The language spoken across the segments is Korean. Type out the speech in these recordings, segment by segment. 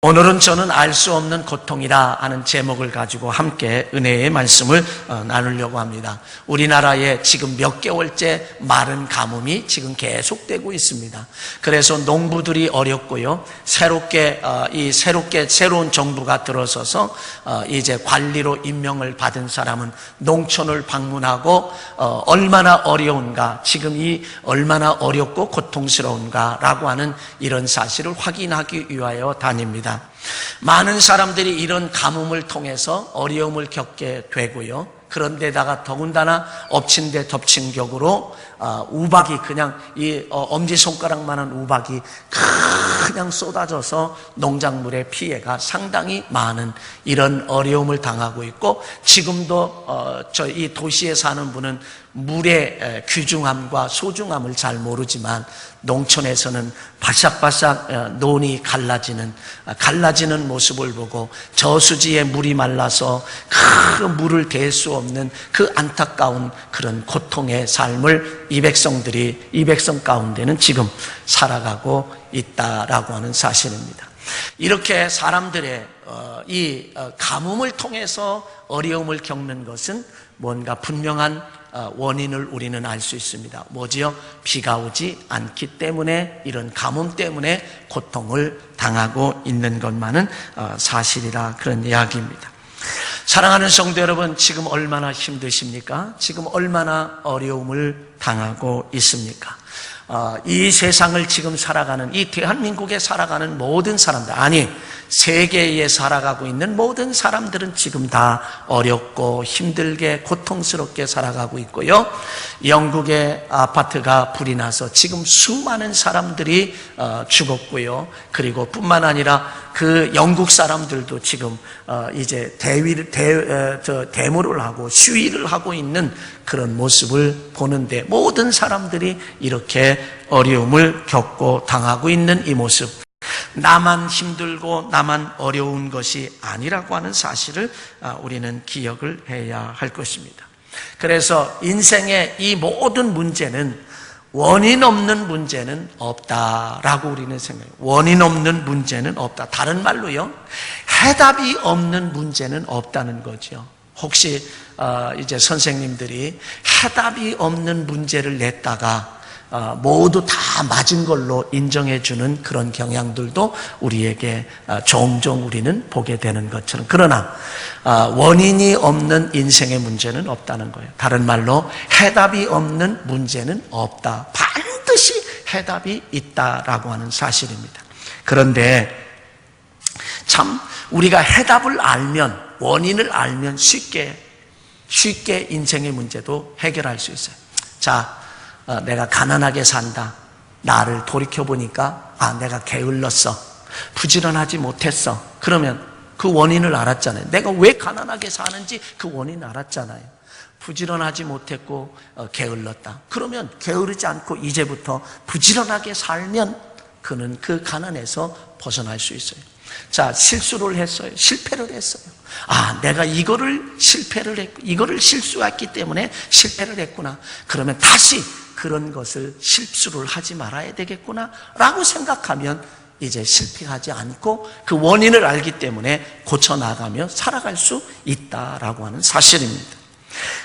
오늘은 저는 알 수 없는 고통이라 하는 제목을 가지고 함께 은혜의 말씀을 나누려고 합니다. 우리나라에 지금 몇 개월째 마른 가뭄이 지금 계속되고 있습니다. 그래서 농부들이 어렵고요. 새롭게 새로운 정부가 들어서서 이제 관리로 임명을 받은 사람은 농촌을 방문하고 얼마나 어려운가, 지금 얼마나 어렵고 고통스러운가라고 하는 이런 사실을 확인하기 위하여 다닙니다. 많은 사람들이 이런 가뭄을 통해서 어려움을 겪게 되고요. 그런데다가 더군다나 엎친 데 덮친 격으로 우박이 그냥 엄지손가락만한 우박이 그냥 쏟아져서 농작물의 피해가 상당히 많은 이런 어려움을 당하고 있고, 지금도 이 도시에 사는 분은 물의 귀중함과 소중함을 잘 모르지만 농촌에서는 바싹바싹 논이 갈라지는 모습을 보고 저수지에 물이 말라서 그 물을 댈 수 없는 그 안타까운 그런 고통의 삶을 이 백성 가운데는 지금 살아가고 있다라고 하는 사실입니다. 이렇게 사람들의 이 가뭄을 통해서 어려움을 겪는 것은 뭔가 분명한 원인을 우리는 알 수 있습니다. 뭐지요? 비가 오지 않기 때문에, 이런 가뭄 때문에 고통을 당하고 있는 것만은 사실이라, 그런 이야기입니다. 사랑하는 성도 여러분, 지금 얼마나 힘드십니까? 지금 얼마나 어려움을 당하고 있습니까? 이 세상을 지금 살아가는, 이 대한민국에 살아가는 모든 사람들, 아니 세계에 살아가고 있는 모든 사람들은 지금 다 어렵고 힘들게 고통스럽게 살아가고 있고요. 영국의 아파트가 불이 나서 지금 수많은 사람들이 죽었고요. 그리고 뿐만 아니라 그 영국 사람들도 지금 이제 데모를 하고 시위를 하고 있는 그런 모습을 보는데, 모든 사람들이 이렇게 어려움을 겪고 당하고 있는 이 모습, 나만 힘들고 나만 어려운 것이 아니라고 하는 사실을 우리는 기억을 해야 할 것입니다. 그래서 인생의 이 모든 문제는 원인 없는 문제는 없다라고 우리는 생각해요. 원인 없는 문제는 없다. 다른 말로요, 해답이 없는 문제는 없다는 거죠. 혹시 이제 선생님들이 해답이 없는 문제를 냈다가 모두 다 맞은 걸로 인정해주는 그런 경향들도 우리에게 종종 우리는 보게 되는 것처럼, 그러나 원인이 없는 인생의 문제는 없다는 거예요. 다른 말로 해답이 없는 문제는 없다. 반드시 해답이 있다라고 하는 사실입니다. 그런데 참 우리가 해답을 알면, 원인을 알면 쉽게 인생의 문제도 해결할 수 있어요. 자, 내가 가난하게 산다. 나를 돌이켜보니까 내가 게을렀어. 부지런하지 못했어. 그러면 그 원인을 알았잖아요. 내가 왜 가난하게 사는지 그 원인을 알았잖아요. 부지런하지 못했고 게을렀다. 그러면 게으르지 않고 이제부터 부지런하게 살면 그는 그 가난에서 벗어날 수 있어요. 자, 실수를 했어요. 실패를 했어요. 내가 이거를 실수했기 때문에 실패를 했구나. 그러면 다시 그런 것을 실수를 하지 말아야 되겠구나 라고 생각하면 이제 실패하지 않고 그 원인을 알기 때문에 고쳐나가며 살아갈 수 있다라고 하는 사실입니다.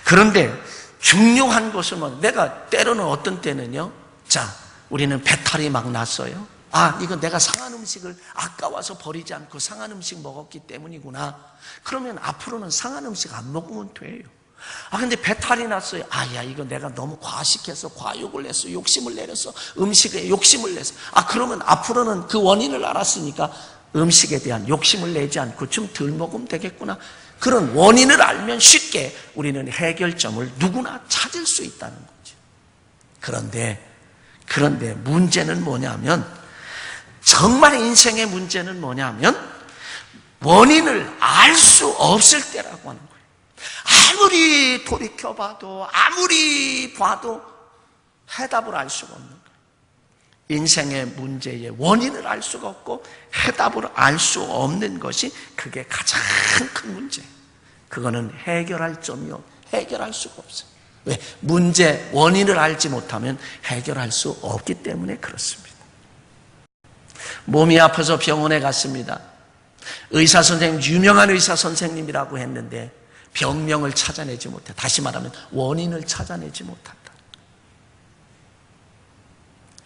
그런데 중요한 것은 내가 때로는 어떤 때는요, 자, 우리는 배탈이 막 났어요. 이거 내가 상한 음식을 아까워서 버리지 않고 상한 음식 먹었기 때문이구나. 그러면 앞으로는 상한 음식 안 먹으면 돼요. 근데 배탈이 났어요. 이거 내가 너무 과식해서 과욕을 했어. 욕심을 내렸어. 음식에 욕심을 냈어. 그러면 앞으로는 그 원인을 알았으니까 음식에 대한 욕심을 내지 않고 좀 덜 먹으면 되겠구나. 그런 원인을 알면 쉽게 우리는 해결점을 누구나 찾을 수 있다는 거죠. 그런데 문제는 뭐냐면, 정말 인생의 문제는 뭐냐면 원인을 알 수 없을 때라고 하는 거예요. 아무리 돌이켜봐도 아무리 봐도 해답을 알 수가 없는 거예요. 인생의 문제의 원인을 알 수가 없고 해답을 알 수 없는 것이 그게 가장 큰 문제예요. 그거는 해결할 수가 없어요. 왜? 원인을 알지 못하면 해결할 수 없기 때문에 그렇습니다. 몸이 아파서 병원에 갔습니다. 의사 선생님, 유명한 의사 선생님이라고 했는데 병명을 찾아내지 못해. 다시 말하면 원인을 찾아내지 못한다.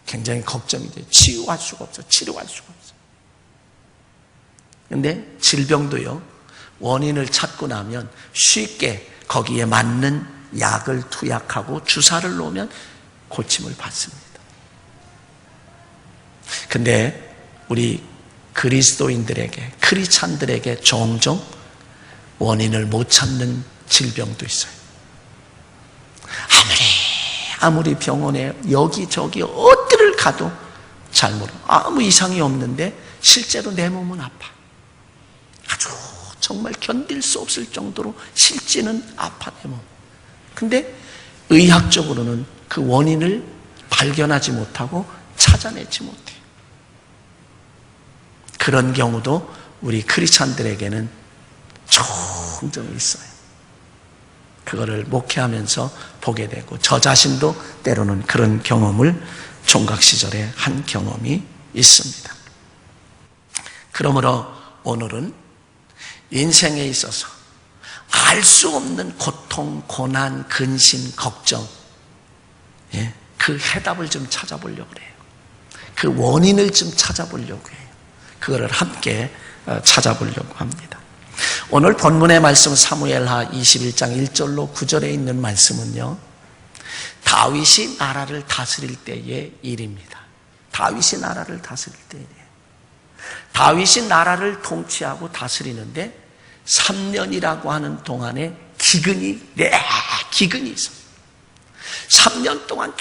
굉장히 걱정이 돼. 치유할 수가 없어. 치료할 수가 없어. 근데 질병도요, 원인을 찾고 나면 쉽게 거기에 맞는 약을 투약하고 주사를 놓으면 고침을 받습니다. 근데 우리 그리스도인들에게, 크리스찬들에게 종종 원인을 못 찾는 질병도 있어요. 아무리 병원에 여기저기 어디를 가도 잘 몰라. 아무 이상이 없는데 실제로 내 몸은 아파. 아주 정말 견딜 수 없을 정도로 실제는 아파, 내 몸. 근데 의학적으로는 그 원인을 발견하지 못하고 찾아내지 못해. 그런 경우도 우리 크리스찬들에게는 종종 있어요. 그거를 목회하면서 보게 되고, 저 자신도 때로는 그런 경험을 총각 시절에 한 경험이 있습니다. 그러므로 오늘은 인생에 있어서 알 수 없는 고통, 고난, 근심, 걱정, 그 해답을 좀 찾아보려고 해요. 그 원인을 좀 찾아보려고 해요. 그거를 함께 찾아보려고 합니다. 오늘 본문의 말씀 사무엘하 21장 1절로 9절에 있는 말씀은요, 다윗이 나라를 다스릴 때의 일입니다. 다윗이 나라를 다스릴 때예요. 다윗이 나라를 통치하고 다스리는데 3년이라고 하는 동안에 기근이 있어요. 3년 동안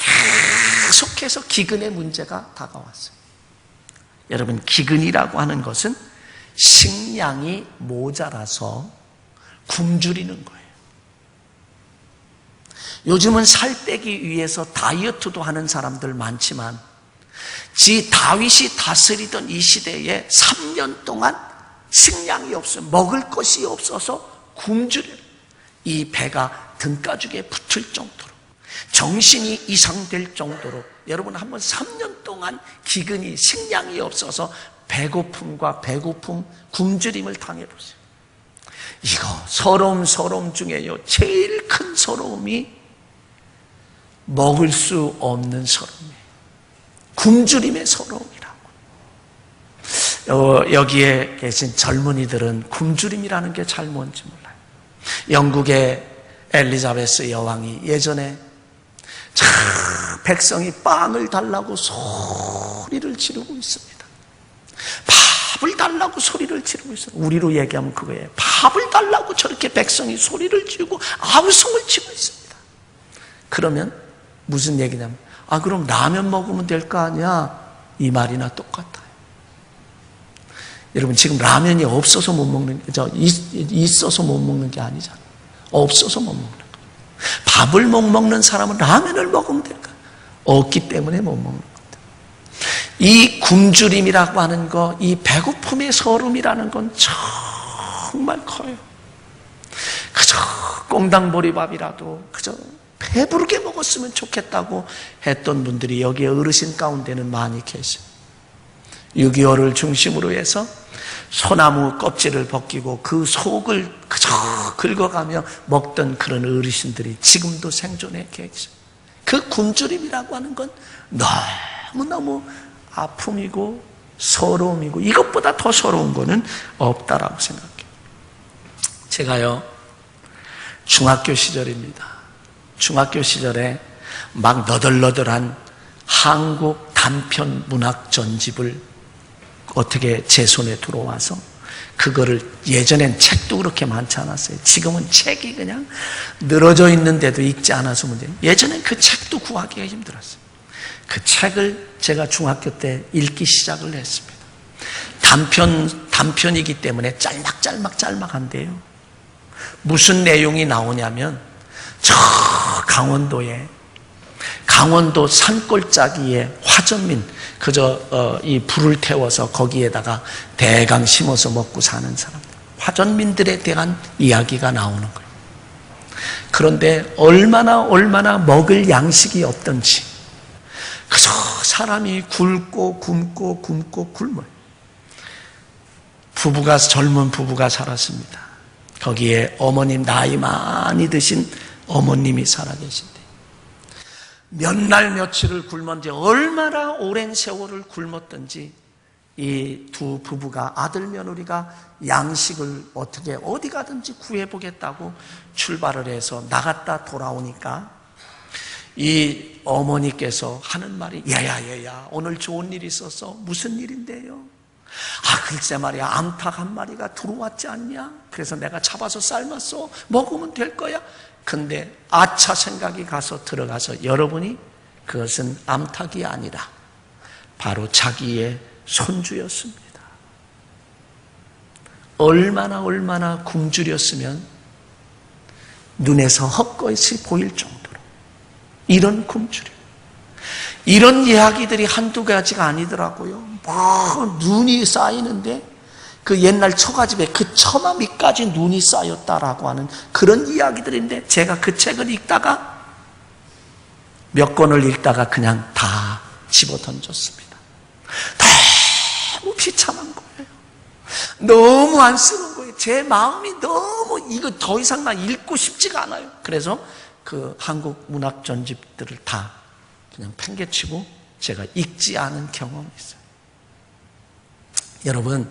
계속해서 기근의 문제가 다가왔어요. 여러분, 기근이라고 하는 것은 식량이 모자라서 굶주리는 거예요. 요즘은 살 빼기 위해서 다이어트도 하는 사람들 많지만, 다윗이 다스리던 이 시대에 3년 동안 식량이 없어요. 먹을 것이 없어서 굶주려요. 이 배가 등가죽에 붙을 정도로, 정신이 이상될 정도로, 여러분 한번 3년 동안 기근이, 식량이 없어서 배고픔과 굶주림을 당해보세요. 이거 서러움 중에요, 제일 큰 서러움이 먹을 수 없는 서러움이에요. 굶주림의 서러움이라고. 여기에 계신 젊은이들은 굶주림이라는 게 잘 뭔지 몰라요. 영국의 엘리자베스 여왕이 예전에 백성이 빵을 달라고 소리를 지르고 있습니다. 밥을 달라고 소리를 지르고 있어요. 우리로 얘기하면 그거예요. 밥을 달라고 저렇게 백성이 소리를 지르고 아우성을 치고 있습니다. 그러면 무슨 얘기냐면, 그럼 라면 먹으면 될 거 아니야? 이 말이나 똑같아요. 여러분, 지금 라면이 없어서 못 먹는, 있어서 못 먹는 게 아니잖아요. 없어서 못 먹는 거예요. 밥을 못 먹는 사람은 라면을 먹으면 될까요? 없기 때문에 못 먹는 겁니다. 이 굶주림이라고 하는 거, 이 배고픔의 서름이라는 건 정말 커요. 그저 꽁당보리밥이라도 그저 배부르게 먹었으면 좋겠다고 했던 분들이 여기에 어르신 가운데는 많이 계세요. 6.25를 중심으로 해서 소나무 껍질을 벗기고 그 속을 그저 긁어가며 먹던 그런 어르신들이 지금도 생존해 계세요. 그 굶주림이라고 하는 건 너무너무 아픔이고 서러움이고, 이것보다 더 서러운 거는 없다라고 생각해요. 제가요, 중학교 시절입니다. 중학교 시절에 막 너덜너덜한 한국 단편 문학 전집을 어떻게 제 손에 들어와서 그거를, 예전엔 책도 그렇게 많지 않았어요. 지금은 책이 그냥 늘어져 있는데도 읽지 않아서 문제예요. 예전엔 그 책도 구하기가 힘들었어요. 그 책을 제가 중학교 때 읽기 시작을 했습니다. 단편이기 때문에 짤막한데요. 무슨 내용이 나오냐면, 저 강원도 산골짜기에 화전민, 이 불을 태워서 거기에다가 대강 심어서 먹고 사는 사람들, 화전민들에 대한 이야기가 나오는 거예요. 그런데 얼마나 먹을 양식이 없던지 그저 사람이 굶고 굶어요. 젊은 부부가 살았습니다. 거기에 어머님, 나이 많이 드신 어머님이 살아계신데 몇 날 며칠을 굶었는지, 얼마나 오랜 세월을 굶었던지 이 두 부부가, 아들 며느리가 양식을 어떻게 어디 가든지 구해보겠다고 출발을 해서 나갔다 돌아오니까 이 어머니께서 하는 말이, 야야야야, 오늘 좋은 일이 있어서. 무슨 일인데요? 글쎄 말이야, 암탉 한 마리가 들어왔지 않냐? 그래서 내가 잡아서 삶았어. 먹으면 될 거야. 근데 아차 생각이 가서 들어가서 열어보니 그것은 암탉이 아니라 바로 자기의 손주였습니다. 얼마나 굶주렸으면 눈에서 헛것이 보일 정도로 이런 굶주림, 이런 이야기들이 한두 가지가 아니더라고요. 막 눈이 쌓이는데 그 옛날 처가집에 그 처마 밑까지 눈이 쌓였다라고 하는 그런 이야기들인데, 제가 그 책을 읽다가 몇 권을 읽다가 그냥 다 집어던졌습니다. 너무 비참한 거예요. 너무 안쓰러운 거예요. 제 마음이 너무, 이거 더 이상 나 읽고 싶지가 않아요. 그래서 그 한국 문학 전집들을 다 그냥 팽개치고 제가 읽지 않은 경험이 있어요. 여러분,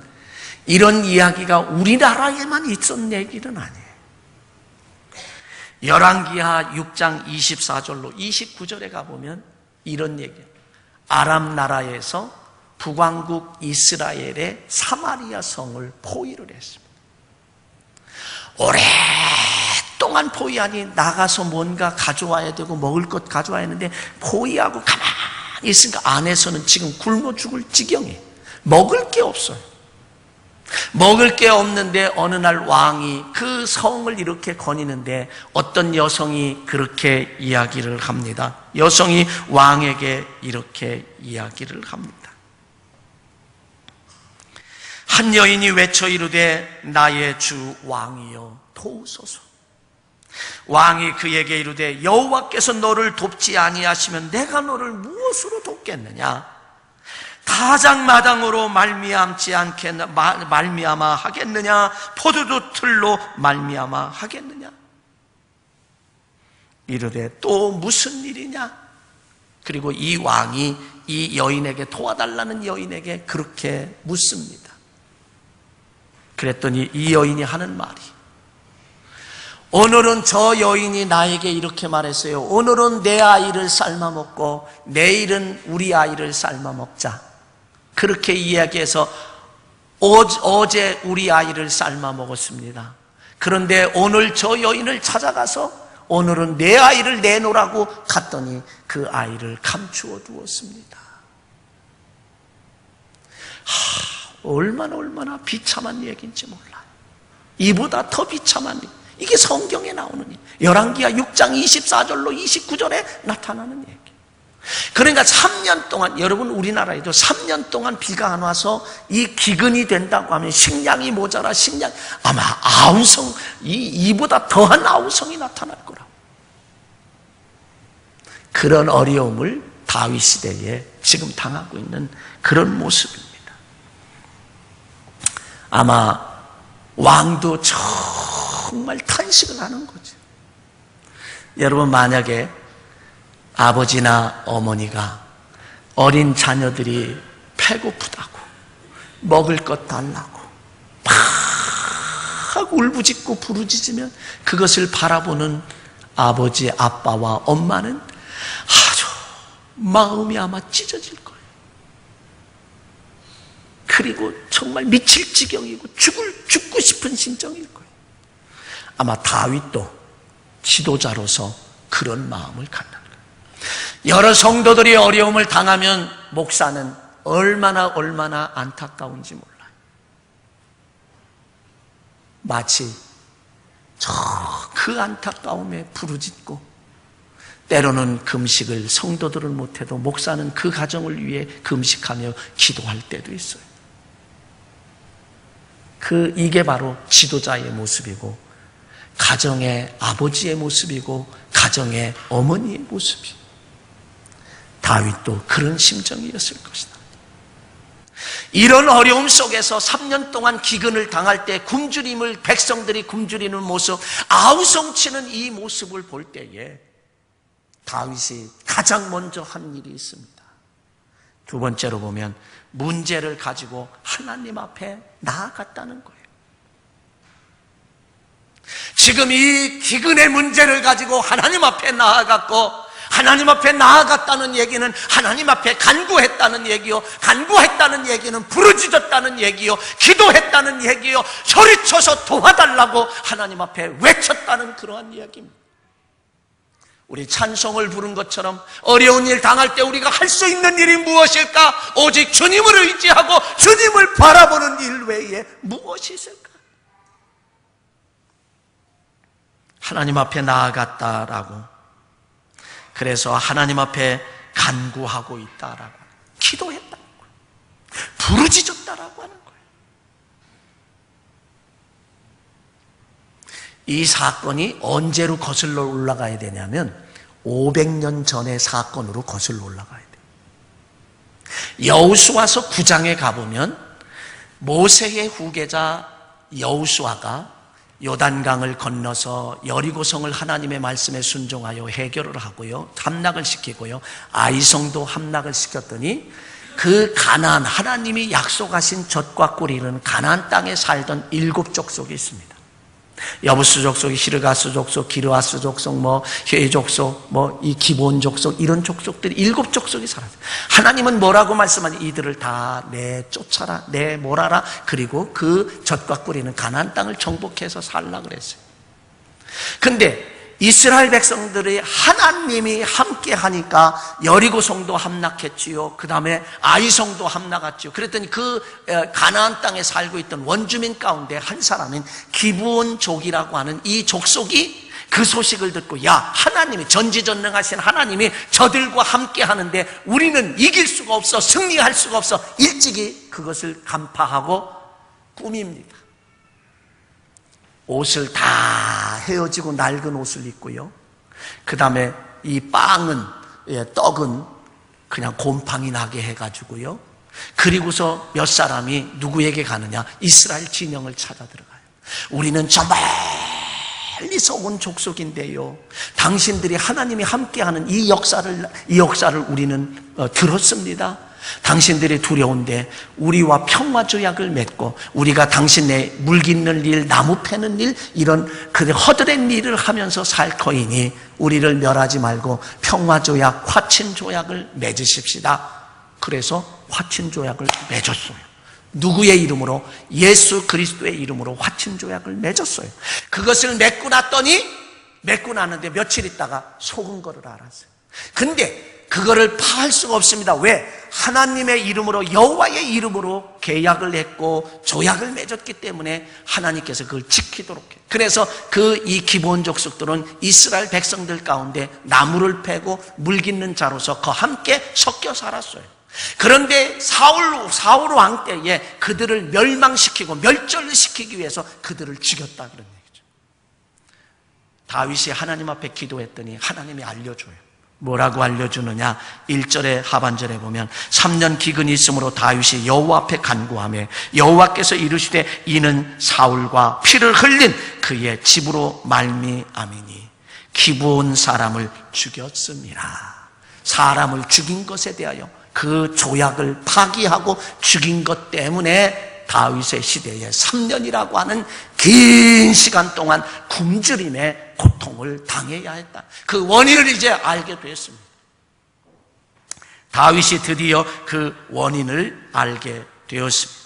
이런 이야기가 우리나라에만 있었던 얘기는 아니에요. 열왕기하 6장 24절로 29절에 가보면 이런 얘기예요. 아람 나라에서 북왕국 이스라엘의 사마리아 성을 포위를 했습니다. 오랫동안 포위하니 나가서 뭔가 가져와야 되고 먹을 것 가져와야 하는데 포위하고 가만히 있으니까 안에서는 지금 굶어 죽을 지경이에요. 먹을 게 없어요. 먹을 게 없는데 어느 날 왕이 그 성을 이렇게 거니는데 어떤 여성이 그렇게 이야기를 합니다. 여성이 왕에게 이렇게 이야기를 합니다. 한 여인이 외쳐 이르되 나의 주 왕이여 도우소서. 왕이 그에게 이르되 여호와께서 너를 돕지 아니하시면 내가 너를 무엇으로 돕겠느냐? 타작마당으로 말미암지 않겠나, 말미암아 하겠느냐? 포도주 틀로 말미암아 하겠느냐? 이르되 또 무슨 일이냐? 그리고 이 왕이 이 여인에게, 도와달라는 여인에게 그렇게 묻습니다. 그랬더니 이 여인이 하는 말이, 오늘은 저 여인이 나에게 이렇게 말했어요. 오늘은 내 아이를 삶아 먹고 내일은 우리 아이를 삶아 먹자. 그렇게 이야기해서 어제 우리 아이를 삶아 먹었습니다. 그런데 오늘 저 여인을 찾아가서 오늘은 내 아이를 내놓으라고 갔더니 그 아이를 감추어 두었습니다. 얼마나 비참한 얘기인지 몰라요. 이보다 더 비참한 얘기. 이게 성경에 나오는 얘기. 열왕기하 6장 24절로 29절에 나타나는 얘기. 그러니까 3년 동안, 여러분 우리나라에도 3년 동안 비가 안 와서 이 기근이 된다고 하면 식량이 모자라, 아마 아우성, 이보다 더한 아우성이 나타날 거라고. 그런 어려움을 다윗 시대에 지금 당하고 있는 그런 모습입니다. 아마 왕도 정말 탄식을 하는 거죠. 여러분, 만약에 아버지나 어머니가 어린 자녀들이 배고프다고 먹을 것 달라고 막 울부짖고 부르짖으면 그것을 바라보는 아버지, 아빠와 엄마는 아주 마음이 아마 찢어질 거예요. 그리고 정말 미칠 지경이고 죽고 싶은 심정일 거예요. 아마 다윗도 지도자로서 그런 마음을 갖는 거예요. 여러 성도들이 어려움을 당하면 목사는 얼마나 안타까운지 몰라요. 마치 그 안타까움에 부르짖고, 때로는 금식을 성도들은 못해도 목사는 그 가정을 위해 금식하며 기도할 때도 있어요. 이게 바로 지도자의 모습이고, 가정의 아버지의 모습이고, 가정의 어머니의 모습이에요. 다윗도 그런 심정이었을 것이다. 이런 어려움 속에서 3년 동안 기근을 당할 때 백성들이 굶주리는 모습, 아우성치는 이 모습을 볼 때에 다윗이 가장 먼저 한 일이 있습니다. 두 번째로 보면 문제를 가지고 하나님 앞에 나아갔다는 거예요. 지금 이 기근의 문제를 가지고 하나님 앞에 나아갔고, 하나님 앞에 나아갔다는 얘기는 하나님 앞에 간구했다는 얘기요, 간구했다는 얘기는 부르짖었다는 얘기요, 기도했다는 얘기요, 소리쳐서 도와달라고 하나님 앞에 외쳤다는 그러한 이야기입니다. 우리 찬송을 부른 것처럼 어려운 일 당할 때 우리가 할 수 있는 일이 무엇일까? 오직 주님을 의지하고 주님을 바라보는 일 외에 무엇이 있을까? 하나님 앞에 나아갔다라고, 그래서 하나님 앞에 간구하고 있다라고, 기도했다는 거예요. 부르짖었다라고 하는 거예요. 이 사건이 언제로 거슬러 올라가야 되냐면 500년 전의 사건으로 거슬러 올라가야 돼요. 여호수아서 9장에 가보면 모세의 후계자 여호수아가 요단강을 건너서 여리고성을 하나님의 말씀에 순종하여 해결을 하고요, 함락을 시키고요, 아이성도 함락을 시켰더니 그 가나안, 하나님이 약속하신 젖과 꿀이 흐르는 가나안 땅에 살던 7 족속이 있습니다. 여부스 족속, 히르가스 족속, 기르아스 족속, 헤 족속, 이 기본 족속, 이런 족속들이 7 족속이 살았어요. 하나님은 뭐라고 말씀하니? 이들을 다 내쫓아라, 내몰아라, 그리고 그 젖과 꿀이는 가나안 땅을 정복해서 살라 그랬어요. 근데 이스라엘 백성들이 하나님이 함께 하니까 여리고성도 함락했지요. 그 다음에 아이성도 함락했지요. 그랬더니 그 가나안 땅에 살고 있던 원주민 가운데 한 사람인 기브온족이라고 하는 이 족속이 그 소식을 듣고, 야, 하나님이, 전지전능하신 하나님이 저들과 함께 하는데 우리는 이길 수가 없어, 승리할 수가 없어, 일찍이 그것을 간파하고 꾸밉니다. 옷을 다 헤어지고 낡은 옷을 입고요, 그 다음에 이 빵은, 떡은 그냥 곰팡이 나게 해가지고요, 그리고서 몇 사람이 누구에게 가느냐? 이스라엘 진영을 찾아 들어가요. 우리는 저 멀리서 온 족속인데요, 당신들이 하나님이 함께하는 이 역사를 우리는 들었습니다. 당신들이 두려운데 우리와 평화 조약을 맺고 우리가 당신의 물 깃는 일, 나무 패는 일, 이런 그 허드렛 일을 하면서 살 터이니 우리를 멸하지 말고 평화 조약, 화친 조약을 맺으십시다. 그래서 화친 조약을 맺었어요. 누구의 이름으로? 예수 그리스도의 이름으로 화친 조약을 맺었어요. 그것을 맺고 났는데 며칠 있다가 속은 거를 알았어요. 근데 그거를 파할 수가 없습니다. 왜? 하나님의 이름으로, 여호와의 이름으로 계약을 했고 조약을 맺었기 때문에 하나님께서 그걸 지키도록 해요. 그래서 이 기본 족속들은 이스라엘 백성들 가운데 나무를 패고 물 깃는 자로서 그와 함께 섞여 살았어요. 그런데 사울 왕 때에 그들을 멸망시키고 멸절을 시키기 위해서 그들을 죽였다, 그런 얘기죠. 다윗이 하나님 앞에 기도했더니 하나님이 알려줘요. 뭐라고 알려주느냐? 1절의 하반절에 보면 3년 기근이 있으므로 다윗이 여호와 앞에 간구하며 여호와께서 이르시되 이는 사울과 피를 흘린 그의 집으로 말미암이니 기브온 사람을 죽였습니다. 사람을 죽인 것에 대하여, 그 조약을 파기하고 죽인 것 때문에 다윗의 시대에 3년이라고 하는 긴 시간 동안 굶주림의 고통을 당해야 했다. 그 원인을 이제 알게 됐습니다. 다윗이 드디어 그 원인을 알게 되었습니다.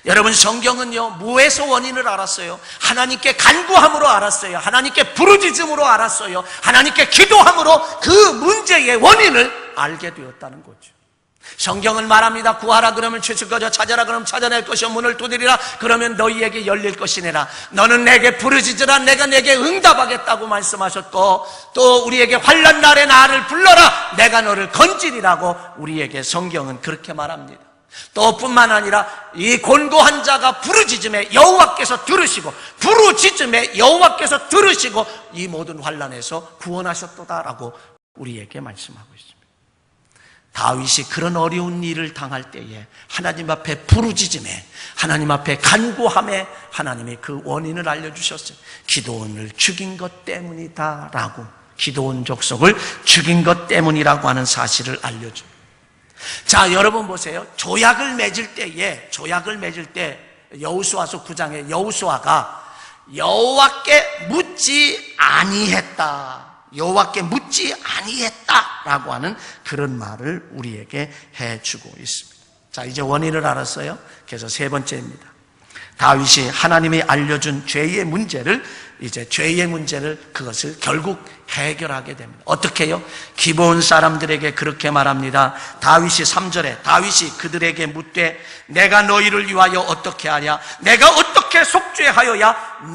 여러분, 성경은요, 뭐에서 원인을 알았어요? 하나님께 간구함으로 알았어요. 하나님께 부르짖음으로 알았어요. 하나님께 기도함으로 그 문제의 원인을 알게 되었다는 거죠. 성경은 말합니다. 구하라 그러면 주실 거죠. 찾아라 그러면 찾아낼 것이요. 문을 두드리라 그러면 너희에게 열릴 것이니라. 너는 내게 부르짖으라 내가 내게 응답하겠다고 말씀하셨고, 또 우리에게 환난 날에 나를 불러라 내가 너를 건지리라고 우리에게 성경은 그렇게 말합니다. 또 뿐만 아니라 이 곤고한 자가 부르짖음에 여호와께서 들으시고, 부르짖음에 여호와께서 들으시고 이 모든 환난에서 구원하셨도다라고 우리에게 말씀하고 있습니다. 다윗이 그런 어려운 일을 당할 때에 하나님 앞에 부르짖음에, 하나님 앞에 간구함에 하나님이 그 원인을 알려주셨어요. 기드온을 죽인 것 때문이다 라고, 기드온 족속을 죽인 것 때문이라고 하는 사실을 알려줍니다. 자, 여러분 보세요. 조약을 맺을 때 여호수아서 9장에 여호수아가 여호와께 묻지 아니했다, 여호와께 묻지 아니했다라고 하는 그런 말을 우리에게 해주고 있습니다. 자, 이제 원인을 알았어요. 그래서 세 번째입니다. 다윗이 하나님이 알려준 죄의 문제를 그것을 결국 해결하게 됩니다. 어떻게 해요? 기브온 사람들에게 그렇게 말합니다. 다윗이 3절에 다윗이 그들에게 묻되 내가 너희를 위하여 어떻게 하랴? 내가 어떻게 속죄하여야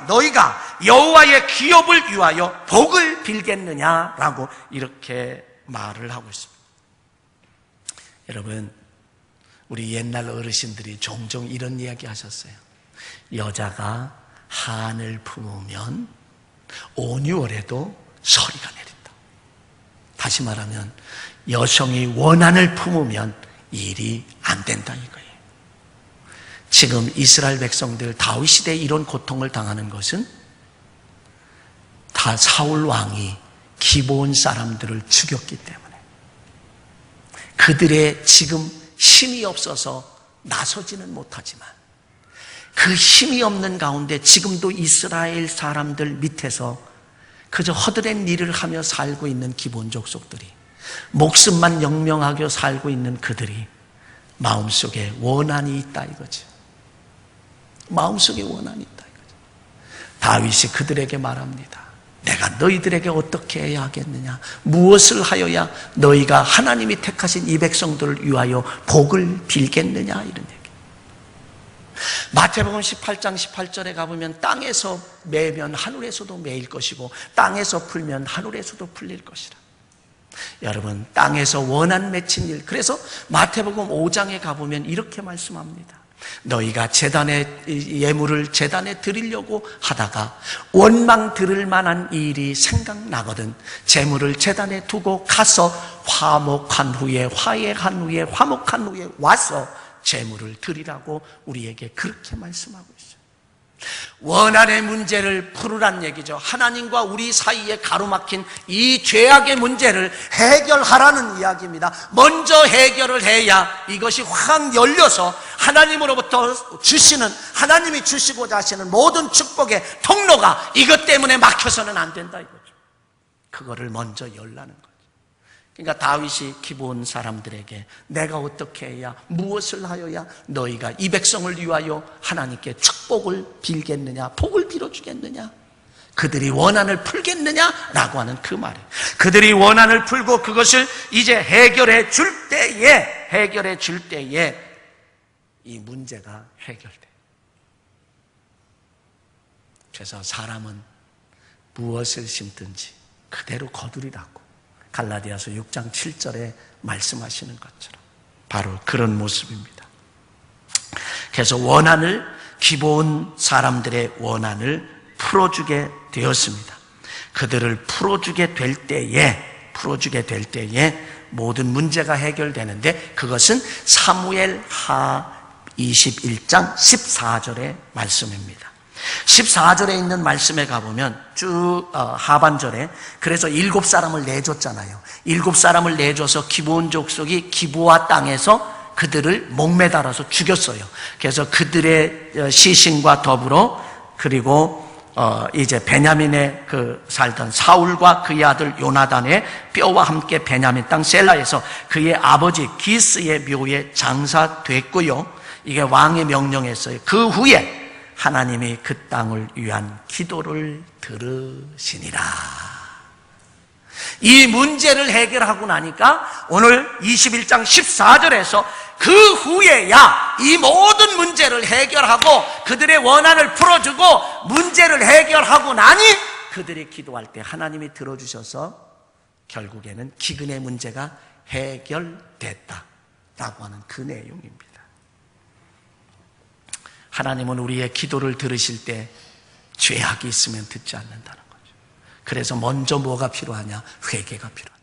너희가 여호와의 기업을 위하여 복을 빌겠느냐라고 이렇게 말을 하고 있습니다. 여러분, 우리 옛날 어르신들이 종종 이런 이야기 하셨어요. 여자가 한을 품으면 5, 6월에도 서리가 내린다. 다시 말하면 여성이 원한을 품으면 일이 안 된다 이거예요. 지금 이스라엘 백성들 다윗 시대에 이런 고통을 당하는 것은 다 사울 왕이 기브온 사람들을 죽였기 때문에 그들의 지금 힘이 없어서 나서지는 못하지만 그 힘이 없는 가운데 지금도 이스라엘 사람들 밑에서 그저 허드렛 일을 하며 살고 있는 기브온 족속들이, 목숨만 영명하게 살고 있는 그들이 마음속에 원한이 있다 이거죠. 마음속에 원한이 있다 이거죠. 다윗이 그들에게 말합니다. 내가 너희들에게 어떻게 해야 하겠느냐? 무엇을 하여야 너희가 하나님이 택하신 이 백성들을 위하여 복을 빌겠느냐? 이런 얘기. 마태복음 18장 18절에 가보면 땅에서 매면 하늘에서도 매일 것이고 땅에서 풀면 하늘에서도 풀릴 것이라. 여러분, 땅에서 원한 맺힌 일, 그래서 마태복음 5장에 가보면 이렇게 말씀합니다. 너희가 예물을 제단에 드리려고 하다가 원망 들을 만한 일이 생각나거든 제물을 제단에 두고 가서 화목한 후에 화목한 후에 와서 제물을 드리라고 우리에게 그렇게 말씀하고 있어요. 원한의 문제를 풀으란 얘기죠. 하나님과 우리 사이에 가로막힌 이 죄악의 문제를 해결하라는 이야기입니다. 먼저 해결을 해야 이것이 확 열려서 하나님으로부터 주시는, 하나님이 주시고자 하시는 모든 축복의 통로가 이것 때문에 막혀서는 안 된다 이거죠. 그거를 먼저 열라는 거죠. 그러니까 다윗이 기브온 사람들에게 내가 어떻게 해야, 무엇을 하여야 너희가 이 백성을 위하여 하나님께 축복을 빌겠느냐, 복을 빌어주겠느냐, 그들이 원한을 풀겠느냐라고 하는 그 말이에요. 그들이 원한을 풀고 그것을 이제 해결해 줄 때에 이 문제가 해결돼요. 그래서 사람은 무엇을 심든지 그대로 거두리라고 갈라디아서 6장 7절에 말씀하시는 것처럼 바로 그런 모습입니다. 그래서 기브온 사람들의 원한을 풀어주게 되었습니다. 그들을 풀어주게 될 때에 모든 문제가 해결되는데 그것은 사무엘하 21장 14절의 말씀입니다. 14절에 있는 말씀에 가보면 쭉 하반절에 그래서 7사람을 내줬잖아요. 7사람을 내줘서 기브온 족속이 기브와 땅에서 그들을 목매달아서 죽였어요. 그래서 그들의 시신과 더불어 그리고 이제 베냐민에 살던 사울과 그의 아들 요나단의 뼈와 함께 베냐민 땅 셀라에서 그의 아버지 기스의 묘에 장사됐고요. 이게 왕의 명령이었어요. 그 후에 하나님이 그 땅을 위한 기도를 들으시니라. 이 문제를 해결하고 나니까 오늘 21장 14절에서 그 후에야 이 모든 문제를 해결하고 그들의 원한을 풀어주고 문제를 해결하고 나니 그들이 기도할 때 하나님이 들어주셔서 결국에는 기근의 문제가 해결됐다라고 하는 그 내용입니다. 하나님은 우리의 기도를 들으실 때 죄악이 있으면 듣지 않는다는 거죠. 그래서 먼저 뭐가 필요하냐? 회개가 필요하다.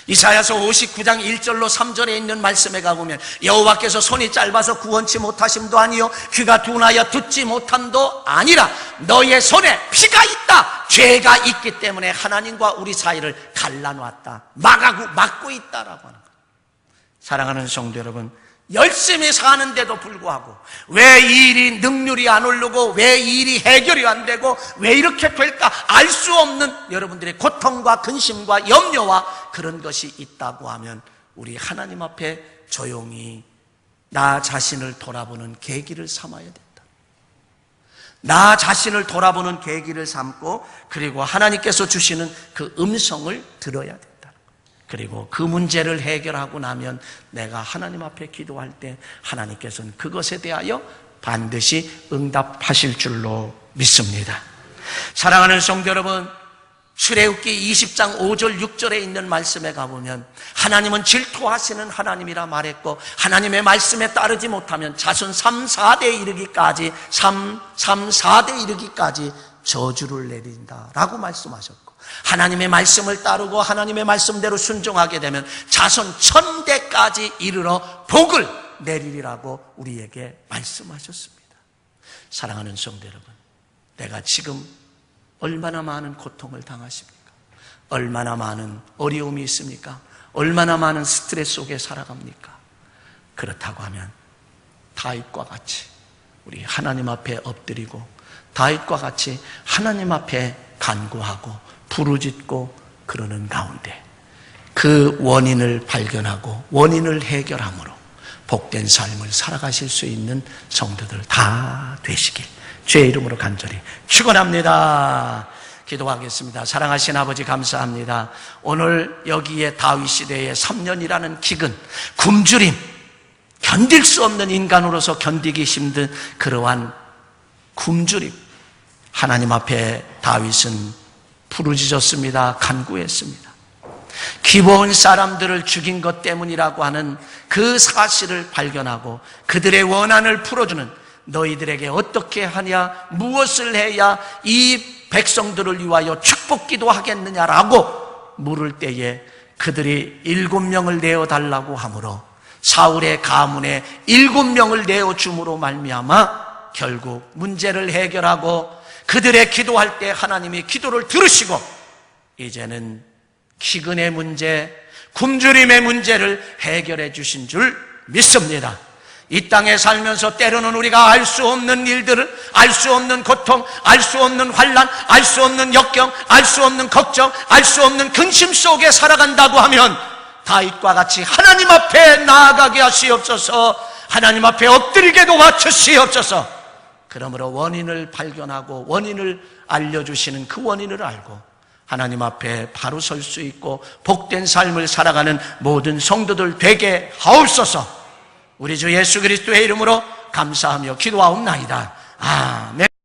이사야서 59장 1절로 3절에 있는 말씀에 가보면 여호와께서 손이 짧아서 구원치 못하심도 아니요 귀가 둔하여 듣지 못함도 아니라 너의 손에 피가 있다, 죄가 있기 때문에 하나님과 우리 사이를 갈라놨다, 막고 있다라고 하는 거예요. 사랑하는 성도 여러분, 열심히 사는데도 불구하고 왜 이 일이 능률이 안 오르고 왜 이 일이 해결이 안 되고 왜 이렇게 될까 알 수 없는 여러분들의 고통과 근심과 염려와 그런 것이 있다고 하면 우리 하나님 앞에 조용히 나 자신을 돌아보는 계기를 삼아야 된다. 나 자신을 돌아보는 계기를 삼고 그리고 하나님께서 주시는 그 음성을 들어야 된다. 그리고 그 문제를 해결하고 나면 내가 하나님 앞에 기도할 때 하나님께서는 그것에 대하여 반드시 응답하실 줄로 믿습니다. 사랑하는 성도 여러분, 출애굽기 20장 5절 6절에 있는 말씀에 가보면 하나님은 질투하시는 하나님이라 말했고 하나님의 말씀에 따르지 못하면 자손 3, 4대에 이르기까지 저주를 내린다라고 말씀하셨고 하나님의 말씀을 따르고 하나님의 말씀대로 순종하게 되면 자손 1000대까지 이르러 복을 내리리라고 우리에게 말씀하셨습니다. 사랑하는 성도 여러분, 내가 지금 얼마나 많은 고통을 당하십니까? 얼마나 많은 어려움이 있습니까? 얼마나 많은 스트레스 속에 살아갑니까? 그렇다고 하면 다윗과 같이 우리 하나님 앞에 엎드리고 다윗과 같이 하나님 앞에 간구하고 부르짖고 그러는 가운데 그 원인을 발견하고 원인을 해결함으로 복된 삶을 살아가실 수 있는 성도들 다 되시길 주의 이름으로 간절히 축원합니다. 기도하겠습니다. 사랑하신 아버지 감사합니다. 오늘 여기에 다윗 시대의 3년이라는 기근, 굶주림, 견딜 수 없는 인간으로서 견디기 힘든 그러한 굶주림, 하나님 앞에 다윗은 부르짖었습니다. 간구했습니다. 기브온 사람들을 죽인 것 때문이라고 하는 그 사실을 발견하고 그들의 원한을 풀어주는 너희들에게 어떻게 하냐, 무엇을 해야 이 백성들을 위하여 축복기도 하겠느냐라고 물을 때에 그들이 7명을 내어달라고 하므로 사울의 가문에 7명을 내어줌으로 말미암아 결국 문제를 해결하고 그들의 기도할 때 하나님이 기도를 들으시고 이제는 기근의 문제, 굶주림의 문제를 해결해 주신 줄 믿습니다. 이 땅에 살면서 때로는 우리가 알 수 없는 일들을, 알 수 없는 고통, 알 수 없는 환난, 알 수 없는 역경, 알 수 없는 걱정, 알 수 없는 근심 속에 살아간다고 하면 다윗과 같이 하나님 앞에 나아가게 하시옵소서, 하나님 앞에 엎드리게 도와주시옵소서. 그러므로 원인을 발견하고 원인을 알려주시는 그 원인을 알고 하나님 앞에 바로 설 수 있고 복된 삶을 살아가는 모든 성도들 되게 하옵소서. 우리 주 예수 그리스도의 이름으로 감사하며 기도하옵나이다. 아멘.